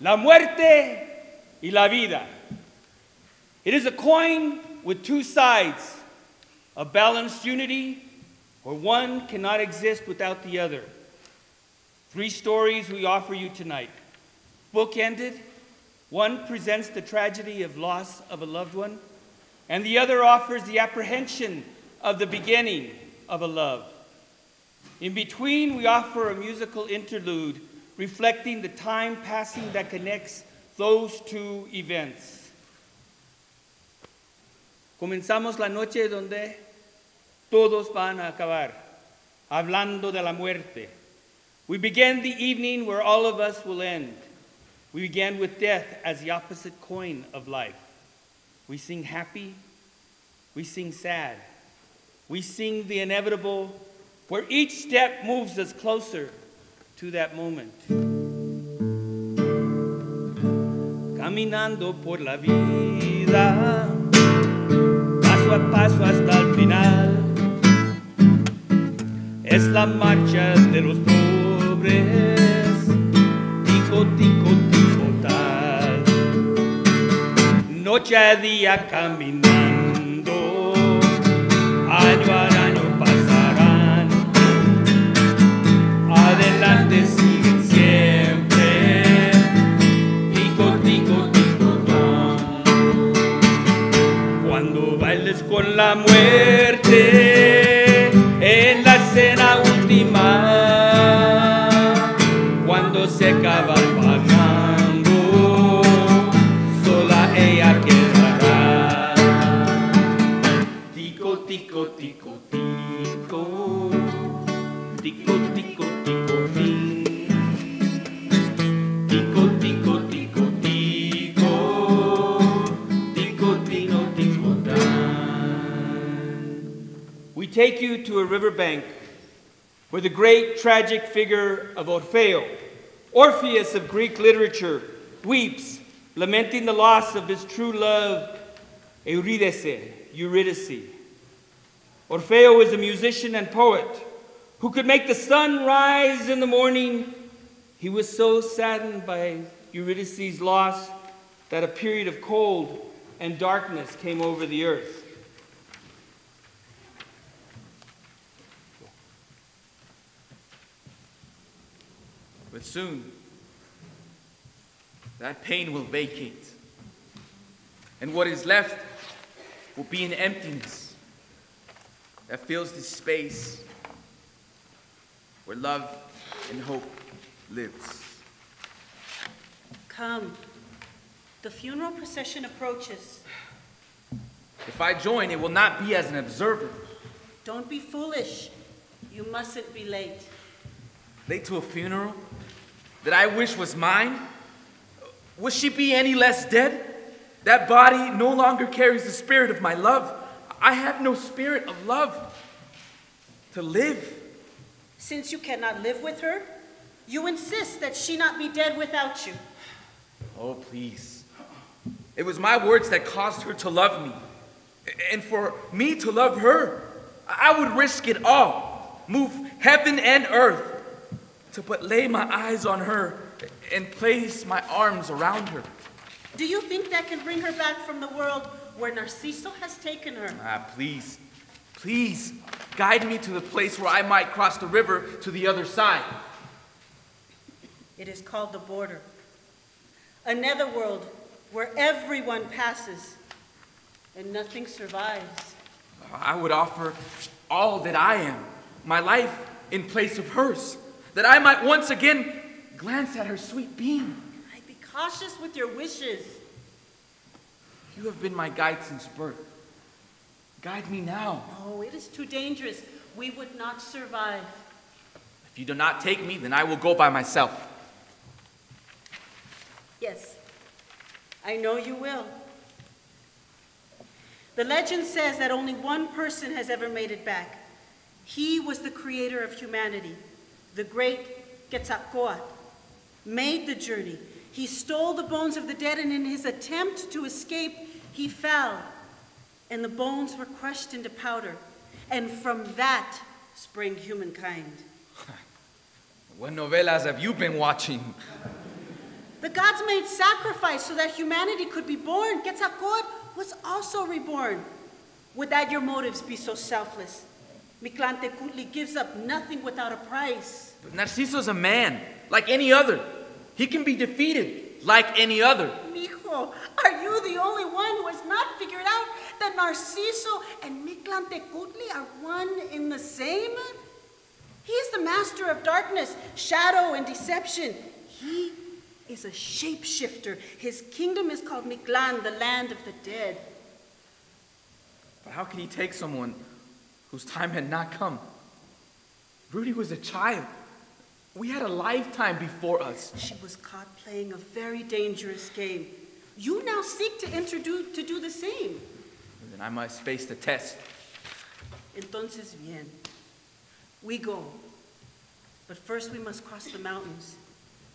La Muerte y La Vida. It is a coin with two sides, a balanced unity where one cannot exist without the other. Three stories we offer you tonight. Bookended, one presents the tragedy of loss of a loved one, and the other offers the apprehension of the beginning of a love. In between, we offer a musical interlude reflecting the time passing that connects those two events. Comenzamos la noche donde todos van a acabar, hablando de la muerte. We begin the evening where all of us will end. We begin with death as the opposite coin of life. We sing happy, we sing sad, we sing the inevitable, where each step moves us closer to that moment. Caminando por la vida, paso a paso hasta el final, es la marcha de los pobres, tico, tico, tico, tal. Noche a día caminando, año a año pasarán, adelante siguen siempre, tico, tico, tico, tal. Cuando bailes con la muerte en la escena última, cuando se acaba pagando, sola ella quedará. Tico, tico, tico, tico, tico, tico, tico, tin. Tico, tico, tico, tico, tico, tino, tico, tan. We take you to a riverbank where the great tragic figure of Orfeo, Orpheus of Greek literature, weeps, lamenting the loss of his true love, Eurydice. Orfeo is a musician and poet who could make the sun rise in the morning. He was so saddened by Eurydice's loss that a period of cold and darkness came over the earth. But soon, that pain will vacate, and what is left will be an emptiness that fills this space where love and hope lives. Come. The funeral procession approaches. If I join, it will not be as an observer. Don't be foolish. You mustn't be late. Late to a funeral that I wish was mine? Would she be any less dead? That body no longer carries the spirit of my love. I have no spirit of love to live. Since you cannot live with her, you insist that she not be dead without you. Oh, please. It was my words that caused her to love me. And for me to love her, I would risk it all, move heaven and earth, to but lay my eyes on her and place my arms around her. Do you think that can bring her back from the world where Narciso has taken her? Please, please, guide me to the place where I might cross the river to the other side. It is called the border. A netherworld where everyone passes and nothing survives. I would offer all that I am, my life in place of hers, that I might once again glance at her sweet beam. Be cautious with your wishes. You have been my guide since birth. Guide me now. No, it is too dangerous. We would not survive. If you do not take me, then I will go by myself. Yes, I know you will. The legend says that only one person has ever made it back. He was the creator of humanity, the great Quetzalcoatl, made the journey. He stole the bones of the dead, and in his attempt to escape, he fell, and the bones were crushed into powder. And from that sprang humankind. What novelas have you been watching? The gods made sacrifice so that humanity could be born. Quetzalcoatl was also reborn. Would that your motives be so selfless? Mictlantecutli gives up nothing without a price. But Narciso's a man, like any other. He can be defeated, like any other. Mijo, are you the only one who has not figured out that Narciso and Mictlantecutli are one in the same? He is the master of darkness, shadow, and deception. He is a shapeshifter. His kingdom is called Mictlan, the land of the dead. But how could he take someone whose time had not come? Rudy was a child. We had a lifetime before us. She was caught playing a very dangerous game. You now seek to do the same. Then I must face the test. Entonces bien. We go. But first we must cross the mountains.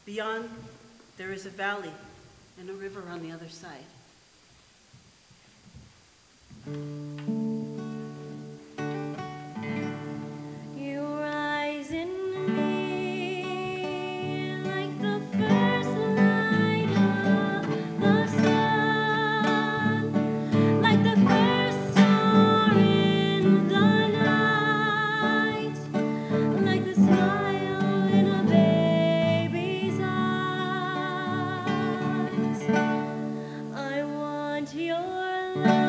Beyond, there is a valley and a river on the other side. You rise in me like the first light of the sun, like the first star in the night, like the smile in a baby's eyes. I want your love.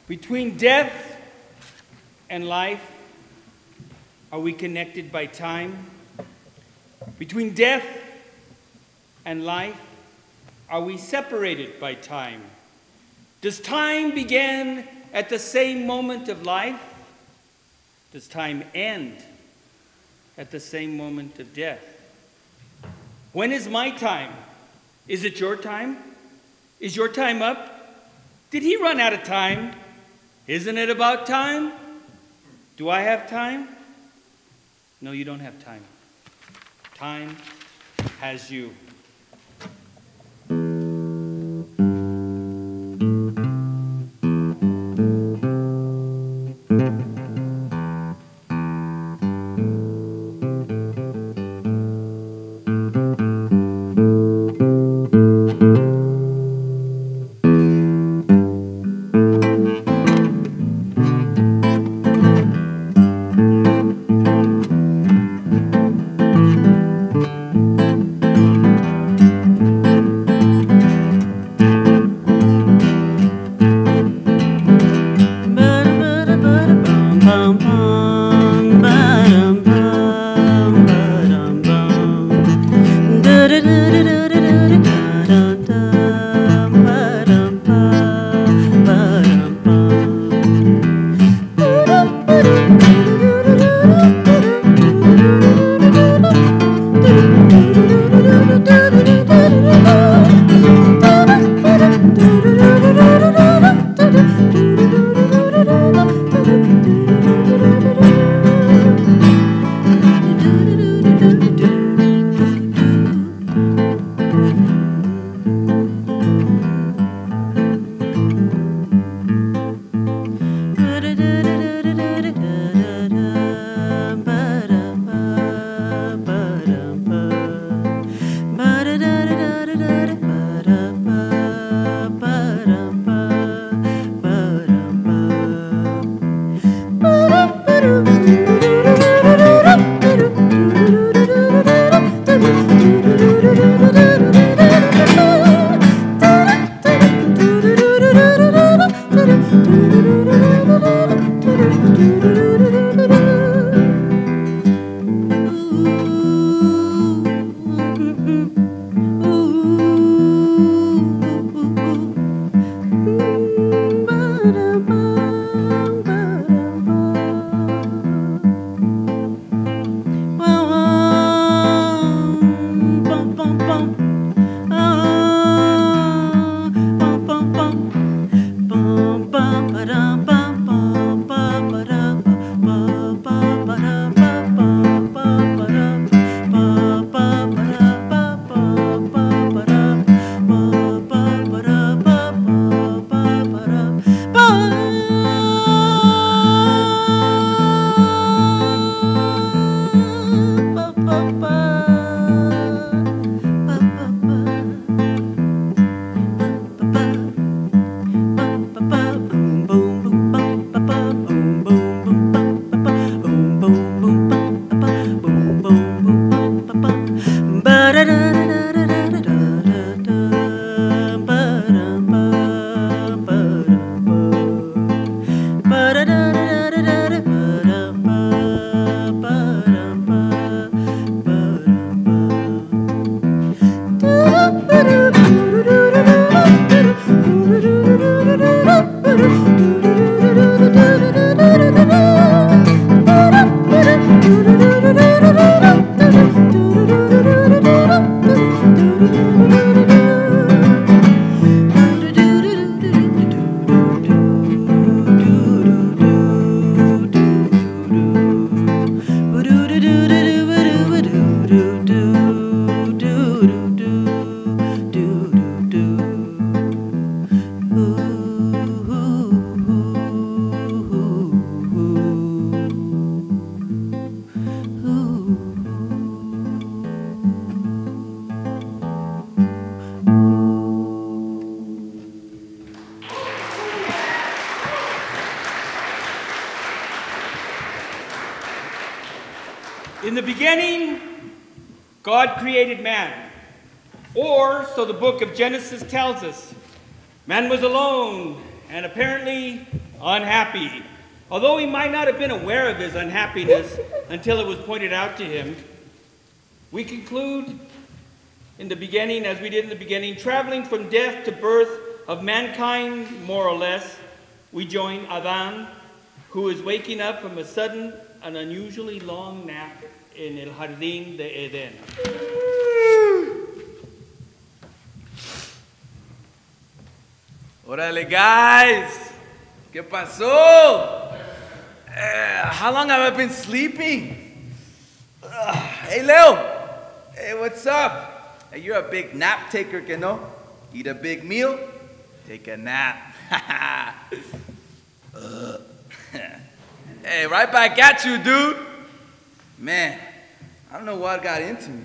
Between death and life, are we connected by time? Between death and life, are we separated by time? Does time begin at the same moment of life? Does time end at the same moment of death? When is my time? Is it your time? Is your time up? Did he run out of time? Isn't it about time? Do I have time? No, you don't have time. Time has you. In the beginning, God created man. Or, so the book of Genesis tells us, man was alone and apparently unhappy. Although he might not have been aware of his unhappiness until it was pointed out to him, we conclude in the beginning, as we did in the beginning, traveling from death to birth of mankind, more or less, we join Adán, who is waking up from a sudden and unusually long nap in El Jardín de Edén. Órale, guys. ¿Qué pasó? How long have I been sleeping? Hey, Leo. Hey, what's up? Hey, you're a big nap taker, que no? Eat a big meal, take a nap. Hey, right back at you, dude. Man, I don't know what got into me,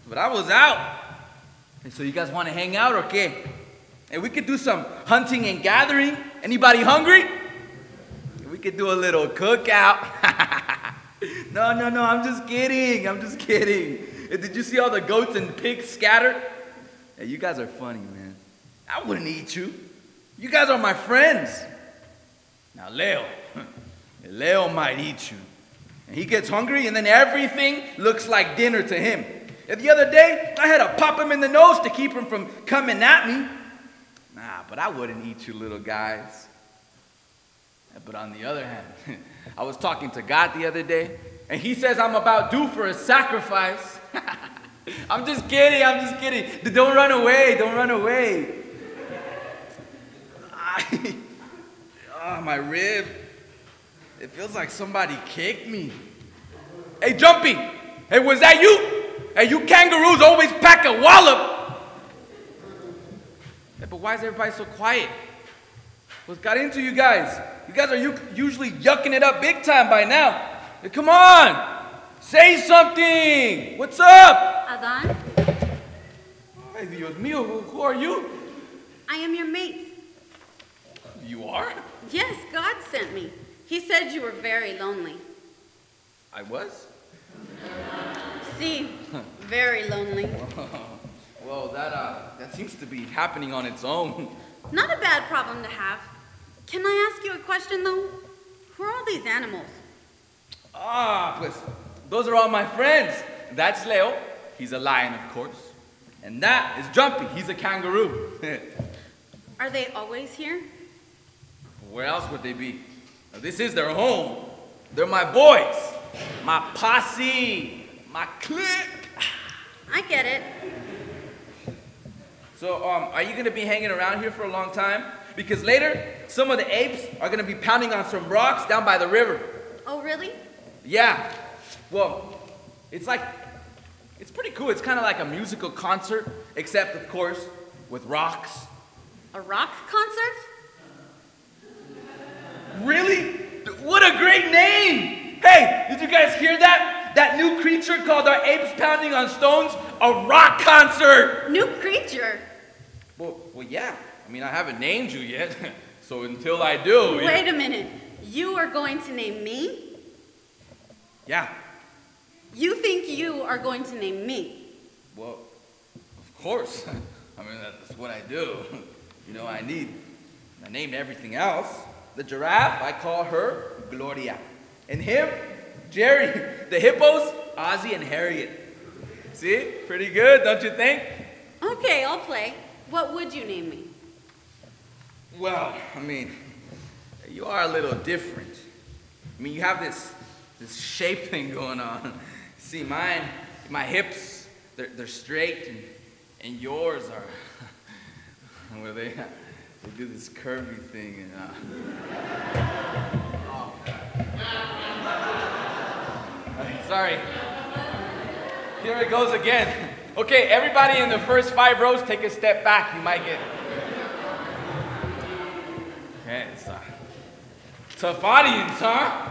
but I was out. Hey, so you guys want to hang out or qué? Hey, we could do some hunting and gathering. Anybody hungry? We could do a little cookout. No, I'm just kidding. Hey, did you see all the goats and pigs scattered? Hey, you guys are funny, man. I wouldn't eat you. You guys are my friends. Now, Leo might eat you. And he gets hungry, and then everything looks like dinner to him. And the other day, I had to pop him in the nose to keep him from coming at me. Nah, but I wouldn't eat you little guys. But on the other hand, I was talking to God the other day, and he says I'm about due for a sacrifice. I'm just kidding. Don't run away. Oh, my rib. It feels like somebody kicked me. Hey, Jumpy. Hey, was that you? Hey, you kangaroos always pack a wallop. Hey, but why is everybody so quiet? What's got into you guys? You guys are usually yucking it up big time by now. Hey, come on. Say something. What's up? Adán, Ay, Dios mío, who are you? I am your mate. You are? Yes, God sent me. He said you were very lonely. I was? See, very lonely. Well, that seems to be happening on its own. Not a bad problem to have. Can I ask you a question, though? Who are all these animals? Pues, those are all my friends. That's Leo. He's a lion, of course. And that is Jumpy. He's a kangaroo. Are they always here? Where else would they be? Now, this is their home. They're my boys. My posse. My clique. I get it. So, are you going to be hanging around here for a long time? Because later, some of the apes are going to be pounding on some rocks down by the river. Oh, really? Yeah. Well, it's pretty cool. It's kind of like a musical concert, except, of course, with rocks. A rock concert? Really? What a great name! Hey, did you guys hear that? that new creature called our apes pounding on stones a rock concert. New creature? Well, yeah. I mean, I haven't named you yet, so until I do... Wait a minute. You are going to name me? Yeah. You think you are going to name me? Well, of course. I mean, that's what I do. You know, I named everything else. The giraffe, I call her Gloria. And him, Jerry. The hippos, Ozzy and Harriet. See? Pretty good, don't you think? Okay, I'll play. What would you name me? Well, I mean, you are a little different. I mean, you have this shape thing going on. See, my hips, they're straight, and yours are, well, they do this curvy thing, oh. Sorry. Here it goes again. Okay, everybody in the first 5 rows, take a step back. You might get... Okay, it's a tough audience, huh?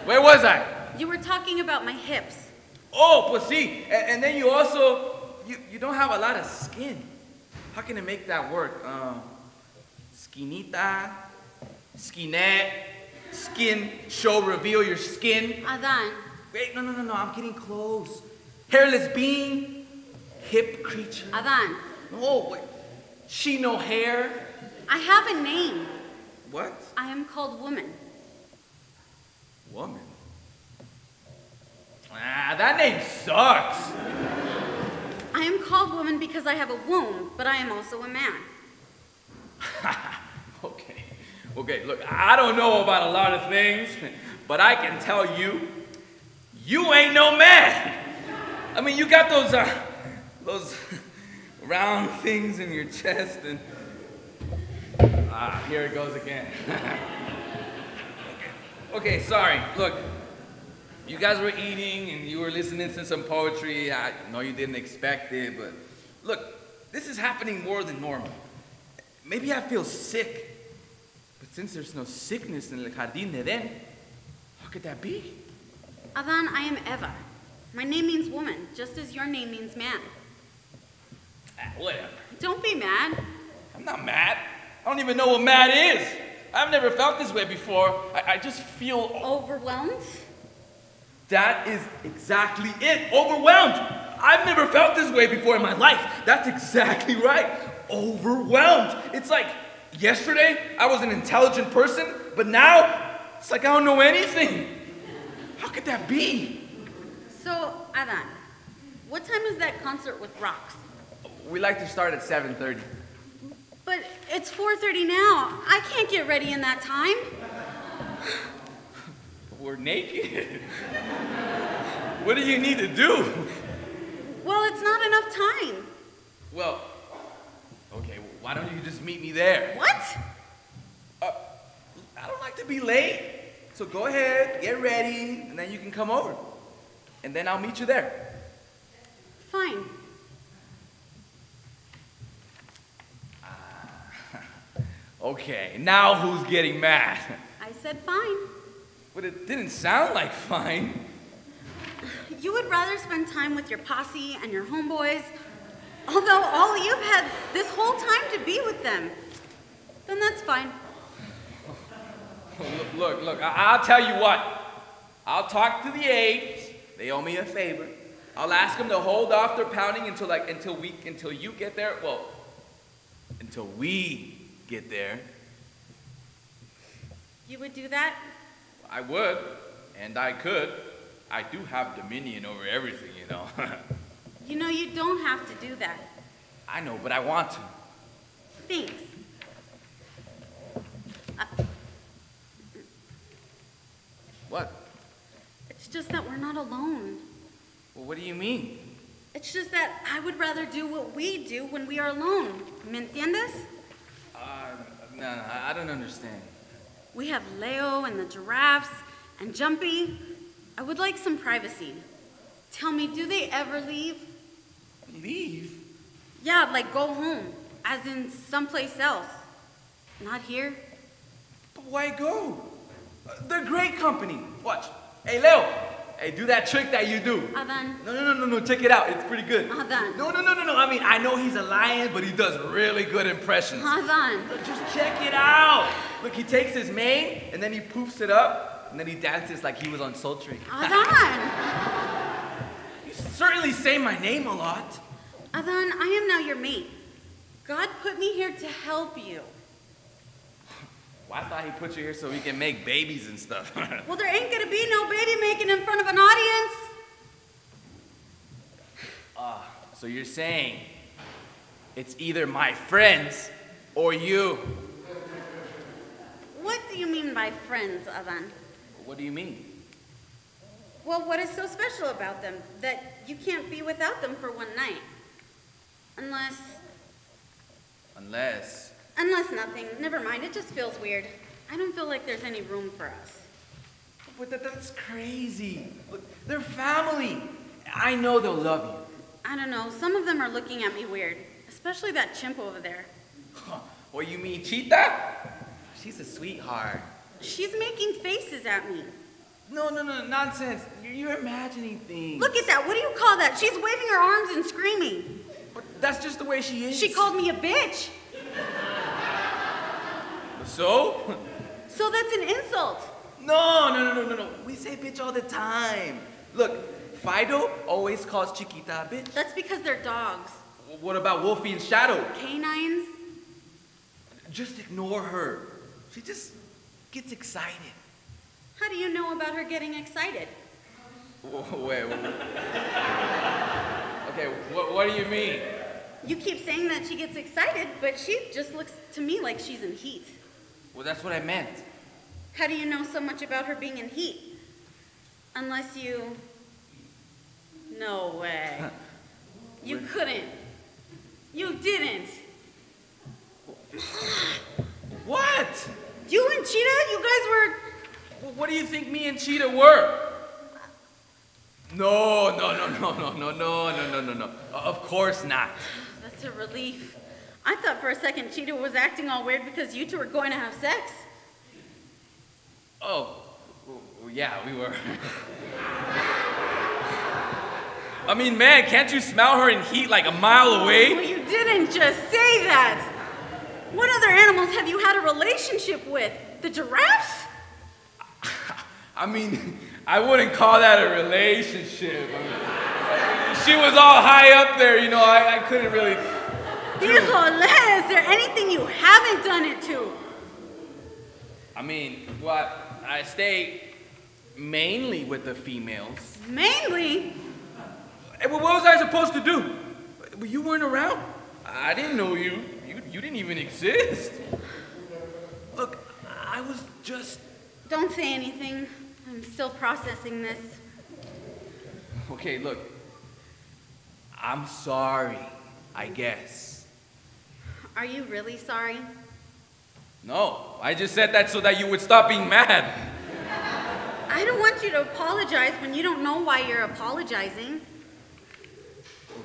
Where was I? You were talking about my hips. Oh, pues sí. And then you also, you don't have a lot of skin. How can I make that work? Skinita, skinette, skin, show, reveal your skin. Adan. Wait, no, I'm getting close. Hairless being, hip creature. Adan. No, wait. She no hair. I have a name. What? I am called Woman. Woman? Ah, that name sucks. I am called Woman because I have a womb, but I am also a man. Okay, look, I don't know about a lot of things, but I can tell you, you ain't no man. I mean, you got those round things in your chest and... here it goes again. Okay, sorry. Look, you guys were eating and you were listening to some poetry. I know you didn't expect it, but look, this is happening more than normal. Maybe I feel sick, but since there's no sickness in El Jardín de Edén, how could that be? Adan, I am Eva. My name means woman, just as your name means man. Whatever. Don't be mad. I'm not mad. I don't even know what mad is. I've never felt this way before. I just feel... Overwhelmed? That is exactly it. Overwhelmed. I've never felt this way before in my life. That's exactly right. Overwhelmed. It's like yesterday I was an intelligent person, but now it's like I don't know anything. How could that be? So, Adan, what time is that concert with rocks? We like to start at 7:30. But it's 4:30 now. I can't get ready in that time. We're naked. What do you need to do? Well, it's not enough time. Well, okay, why don't you just meet me there? What? I don't like to be late. So go ahead, get ready, and then you can come over. And then I'll meet you there. Fine. Okay, now who's getting mad? I said fine. But it didn't sound like fine. You would rather spend time with your posse and your homeboys, although all you've had this whole time to be with them. Then that's fine. Look, I'll tell you what. I'll talk to the apes. They owe me a favor. I'll ask them to hold off their pounding until you get there. Well, until we get there. You would do that? I would, and I could. I do have dominion over everything, you know. You know, you don't have to do that. I know, but I want to. Thanks. What? It's just that we're not alone. Well, what do you mean? It's just that I would rather do what we do when we are alone. ¿Me entiendes? No, I don't understand. We have Leo and the giraffes and Jumpy. I would like some privacy. Tell me, do they ever leave? Leave? Yeah, like go home, as in someplace else. Not here. But why go? They're great company. Watch. Hey, Leo, Hey, do that trick that you do. Adan. No, check it out. It's pretty good. Adan. No. I mean, I know he's a lion, but he does really good impressions. Adan. Look, just check it out. Look, he takes his mane, and then he poofs it up, and then he dances like he was on sultry. Adan. You certainly say my name a lot. Adan, I am now your mate. God put me here to help you. Well, I thought he put you here so we can make babies and stuff. Well, there ain't gonna be no baby making in front of an audience. So you're saying it's either my friends or you. What do you mean by friends, Adan? What do you mean? Well, what is so special about them that you can't be without them for one night? Unless nothing. Never mind, it just feels weird. I don't feel like there's any room for us. But that's crazy. Look, they're family. I know they'll love you. I don't know, some of them are looking at me weird. Especially that chimp over there. What, you mean Cheetah? She's a sweetheart. She's making faces at me. No, nonsense. You're imagining things. Look at that, what do you call that? She's waving her arms and screaming. But that's just the way she is. She called me a bitch. So? So that's an insult. No. We say bitch all the time. Look, Fido always calls Chiquita a bitch. That's because they're dogs. What about Wolfie and Shadow? Canines? Just ignore her. She just gets excited. How do you know about her getting excited? Wait. Okay, what do you mean? You keep saying that she gets excited, but she just looks to me like she's in heat. Well, that's what I meant. How do you know so much about her being in heat? Unless you... No way. You couldn't. You didn't. What? You and Cheetah, you guys were... Well, what do you think me and Cheetah were? No. Of course not. That's a relief. I thought for a second Cheetah was acting all weird because you two were going to have sex. Oh, yeah, we were. I mean, man, can't you smell her in heat like a mile away? Well, you didn't just say that. What other animals have you had a relationship with? The giraffes? I mean, I wouldn't call that a relationship. I mean, she was all high up there, you know, I couldn't really... Híjole, is there anything you haven't done it to? I mean, well, I stay mainly with the females. Mainly? Hey, well, what was I supposed to do? Well, you weren't around. I didn't know you. You didn't even exist. Look, I was just... Don't say anything. I'm still processing this. Okay, look. I'm sorry, I guess. Are you really sorry? No, I just said that so that you would stop being mad. I don't want you to apologize when you don't know why you're apologizing.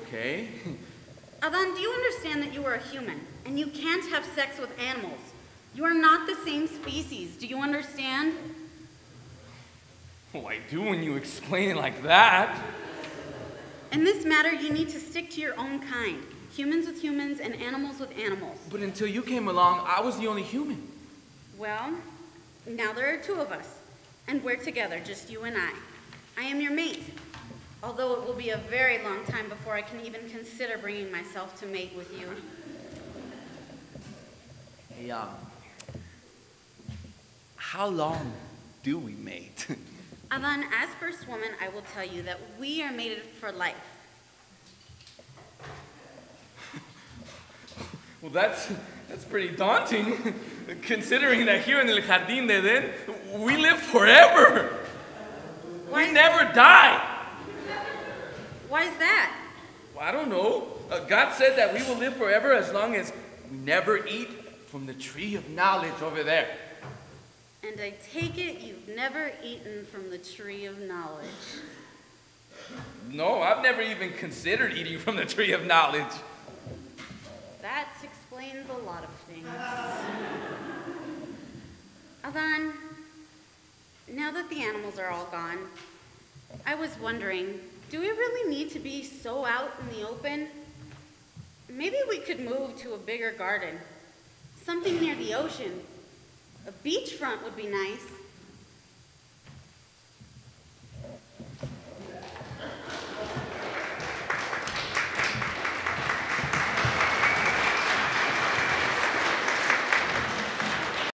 Okay. Adan, do you understand that you are a human and you can't have sex with animals? You are not the same species. Do you understand? Oh, I do when you explain it like that. In this matter, you need to stick to your own kind. Humans with humans and animals with animals. But until you came along, I was the only human. Well, now there are two of us, and we're together, just you and I. I am your mate, although it will be a very long time before I can even consider bringing myself to mate with you. Hey, how long do we mate? Adan, as first woman, I will tell you that we are mated for life. Well, that's pretty daunting, considering that here in El Jardín de Edén, we live forever. We never die. Why is that? Well, I don't know. God said that we will live forever as long as we never eat from the tree of knowledge over there. And I take it you've never eaten from the tree of knowledge. No, I've never even considered eating from the tree of knowledge. That explains a lot of things. Adan, now that the animals are all gone, I was wondering, do we really need to be so out in the open? Maybe we could move to a bigger garden, something near the ocean. A beachfront would be nice.